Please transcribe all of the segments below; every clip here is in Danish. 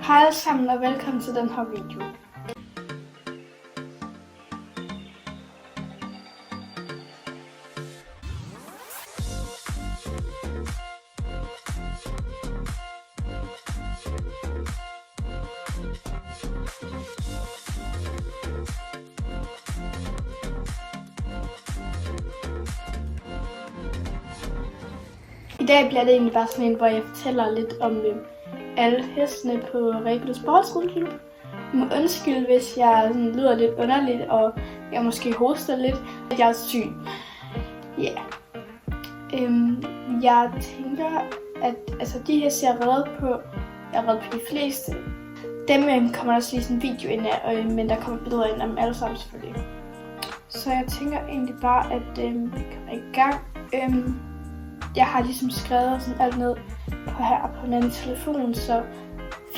Hej alle sammen og velkommen til den her video. I dag bliver det egentlig bare sådan en, hvor jeg fortæller lidt om alle hestene på Rebild Sportsklub. Jeg må undskylde, hvis jeg sådan lyder lidt underligt, og jeg måske hoster lidt, at jeg er syg. Ja. Jeg tænker, at de heste, jeg har reddet på de fleste. Dem kommer der også lige sådan en video ind af, men der kommer billeder ind af dem alle sammen selvfølgelig. Så jeg tænker egentlig bare, at vi kommer i gang. Jeg har ligesom skrevet sådan alt ned på en anden telefon, så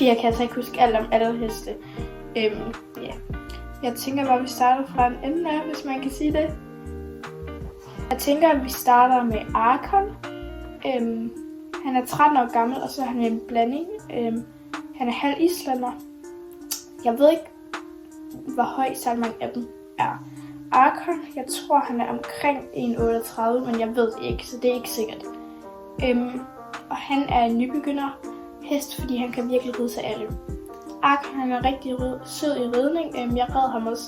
jeg kan altså ikke huske alt om alle heste. Jeg tænker bare, at vi starter fra en ende af, hvis man kan sige det. Jeg tænker, at vi starter med Arkon. Han er 13 år gammel, og så er han en blanding. Han er halv islænder. Jeg ved ikke, hvor høj så mange af dem er. Arkon, jeg tror han er omkring 1,38, men jeg ved det ikke, så det er ikke sikkert. Og han er en nybegynder hest, fordi han kan virkelig ride til alle. Arkon, han er rigtig sød i ridning. Jeg red ham også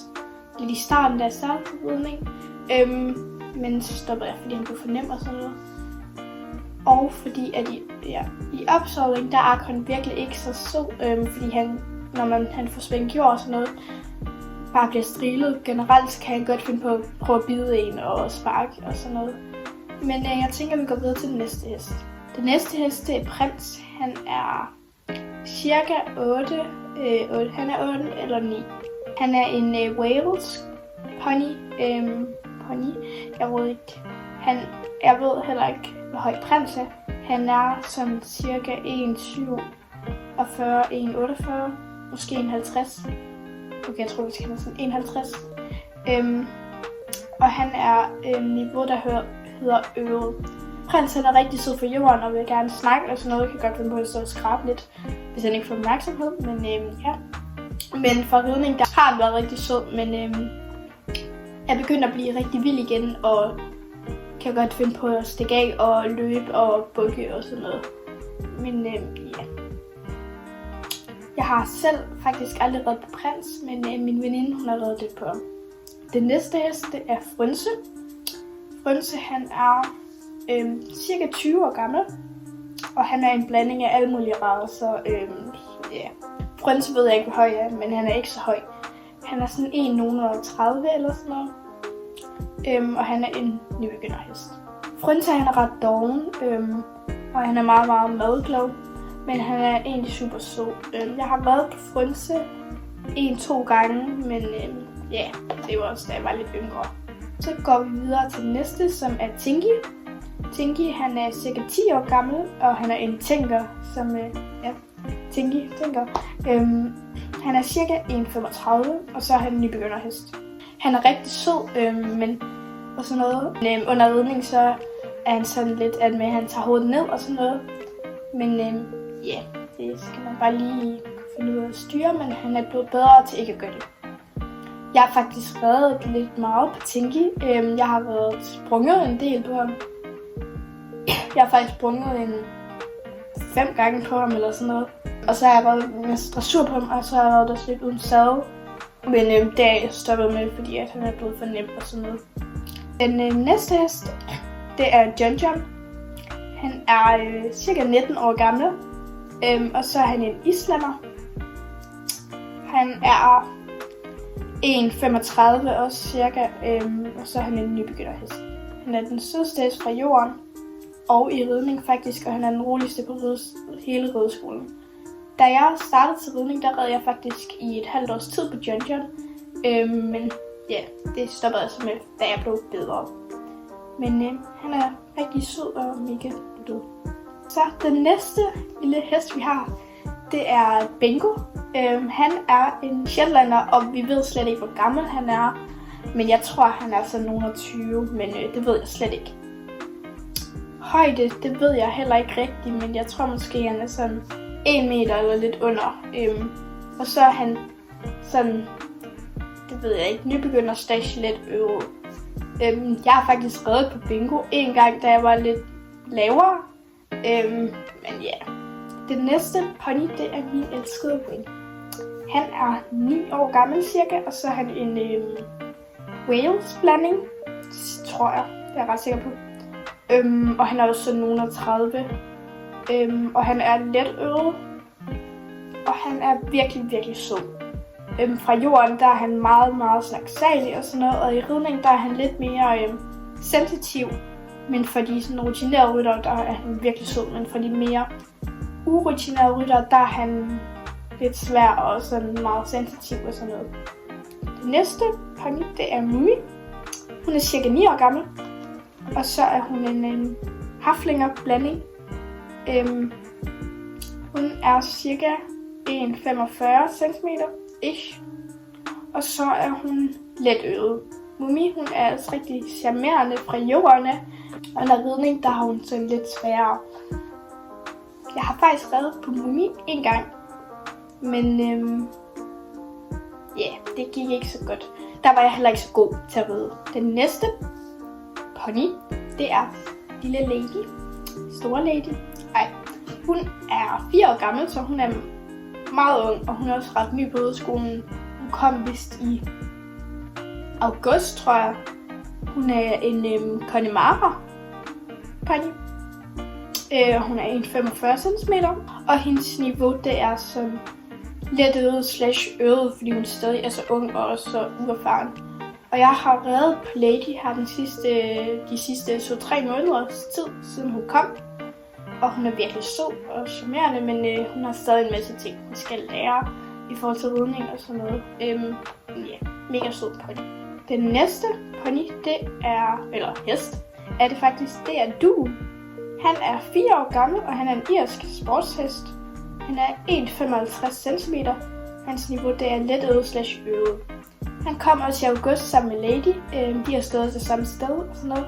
lidt i starten, da jeg startede på ridning. Men så stoppede jeg, fordi han blev for nem og sådan noget. Og fordi at i opsådning, der er Arkon virkelig ikke så sød, fordi han får svængt jord og sådan noget, bare bliver strilet. Generelt så kan han godt finde på at prøve at bide en og sparke og sådan noget. Men jeg tænker, at vi går videre til den næste hest. Den næste hest, det er Prins. Han er cirka 8. Han er 8 eller 9. Han er en Wales pony. Jeg ved ikke. Jeg ved heller ikke, hvor høj Prins er. Han er sådan cirka 1,47, 1,48, måske 1,50. Okay, jeg tror, vi skal have sådan 51. Og han er niveau, der hedder øvet. Prins han er rigtig sød for jorden og vil gerne snakke og sådan noget. Kan godt finde på at stå og skrabe lidt, hvis han ikke får opmærksomhed. Men ja. Men for ridning, der har han været rigtig sød, men jeg begynder at blive rigtig vild igen og kan godt finde på at stikke af og løbe og bukke og sådan noget. Men ja. Jeg har selv faktisk aldrig reddet på Prins, men min veninde hun har reddet lidt på ham. Den næste hest, det er Frønse. Frønse han er cirka 20 år gammel, og han er en blanding af alle mulige racer. Frønse ved jeg ikke, hvor høj er, men han er ikke så høj. Han er sådan 1,30 eller sådan noget, og han er en nybegynderhest. Frønse han er ret doven, og han er meget, meget madglad. Men han er egentlig super sød. Jeg har været på Frønse 1-2 gange, men ja, det var også da jeg var lidt yngre. Så går vi videre til den næste, som er Tinky. Tinky, han er cirka 10 år gammel, og han er en tænker, som tænker. Han er cirka 1,35, og så er han en nybegynderhest. Han er rigtig sød, men og sådan noget. Men under ridning, så er han sådan lidt, at han tager hovedet ned og sådan noget. Men ja, det skal man bare lige finde ud af at styre, men han er blevet bedre til ikke at gøre det. Jeg har faktisk reddet lidt meget på Tinky. Jeg har været sprunget en del på ham. Jeg har faktisk sprunget 5 gange på ham eller sådan noget. Og så har jeg reddet med dressur på ham, og så har jeg reddet også lidt uden sadel. Men det er jeg stoppet med, fordi at han er blevet for nem og sådan noget. Den næste hest, det er John. Han er cirka 19 år gammel. Og så er han en islænder. Han er 1,35 også cirka, og så er han en nybegynderhest. Han er den sødeste hest fra jorden, og i ridning faktisk, og han er den roligste på hele rideskolen. Da jeg startede til ridning, der red jeg faktisk i et halvt års tid på John. Men ja, det stoppede jeg så med, da jeg blev bedre. Men han er rigtig sød og mega død. Så den næste lille hest, vi har, det er Bingo. Han er en shetlander, og vi ved slet ikke, hvor gammel han er. Men jeg tror, han er sådan nogen 20, men det ved jeg slet ikke. Højde, det ved jeg heller ikke rigtigt, men jeg tror måske, han er sådan 1 meter eller lidt under. Og så er han sådan, det ved jeg ikke, nybegynder stage lidt øvet. Jeg har faktisk reddet på bingo en gang, da jeg var lidt lavere. Men ja, det næste pony, det er min elskede Wing. Han er 9 år gammel cirka, og så er han en Wales blanding, tror jeg, det er jeg ret sikker på. Og han er også sådan nogen af 30. Og han er let øvet, og han er virkelig, virkelig sød. Fra jorden, der er han meget, meget snaksalig og sådan noget, og i ridning, der er han lidt mere sensitiv. Men for de sådan rutinerede ryttere, der er han virkelig sød, men for de mere urutinerede ryttere, der er han lidt svær og sådan meget sensitiv og sådan noget. Det næste pony, det er Mumi. Hun er cirka 9 år gammel, og så er hun en haflinger blanding. Hun er cirka 1,45 cm ish, og så er hun let øvet. Mumi, hun er altså rigtig charmerende fra jordene, og under ridning, der har hun sådan lidt sværere. Jeg har faktisk reddet på Mumi en gang, men det gik ikke så godt. Der var jeg heller ikke så god til at ride. Den næste pony, det er lille Lady. Store Lady. Hun er 4 år gammel, så hun er meget ung, og hun er også ret ny på rideskolen. Hun kom vist i august, tror jeg. Hun er en Connemara pony. Hun er 1,45 cm, og hendes niveau, det er sådan let øvet / fordi hun stadig er så ung og også så uerfaren. Og jeg har reddet på Lady her de sidste 2-3 måneders tid, siden hun kom. Og hun er virkelig sød og charmerende, men hun har stadig en masse ting, hun skal lære i forhold til ridning og sådan noget. Mega sød pony. Den næste pony, det er, eller hest, er det faktisk, det er Duen. Han er 4 år gammel, og han er en irsk sportshest. Han er 1,55 cm. Hans niveau, det er let øvet / øvet. Han kom også i august sammen med Lady. De har stået det samme sted og sådan noget.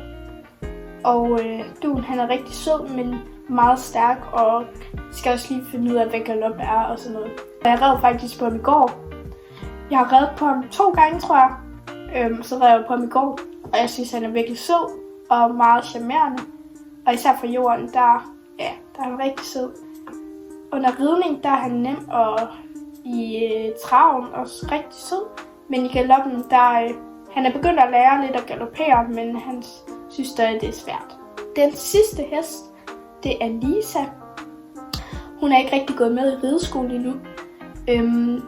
Og Duen, han er rigtig sød, men meget stærk, og skal også lige finde ud af, hvad galop er og sådan noget. Jeg red faktisk på ham i går. Jeg har reddet på ham 2 gange, tror jeg. Så red jeg på ham i går, og jeg synes, han er virkelig sød og meget charmerende. Og især fra jorden, der er han rigtig sød. Under ridning, der er han nem, og i traven også rigtig sød. Men i galoppen, han er begyndt at lære lidt at galoppere, men han synes stadig, det er svært. Den sidste hest, det er Lisa. Hun er ikke rigtig gået med i rideskolen endnu,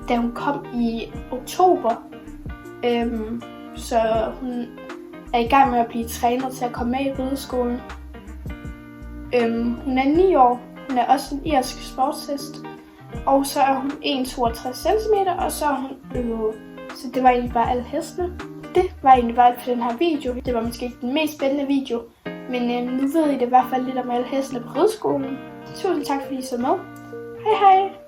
da hun kom i oktober. Så hun er i gang med at blive trænet til at komme med i rideskolen. Hun er 9 år. Hun er også en irsk sportshest. Og så er hun 1,62 cm, og så er hun øvet. Så det var egentlig bare alle hestene. Det var egentlig bare alt for den her video. Det var måske ikke den mest spændende video, men nu ved I det i hvert fald lidt om alle hestene på rideskolen. Tusind tak fordi I så med. Hej hej!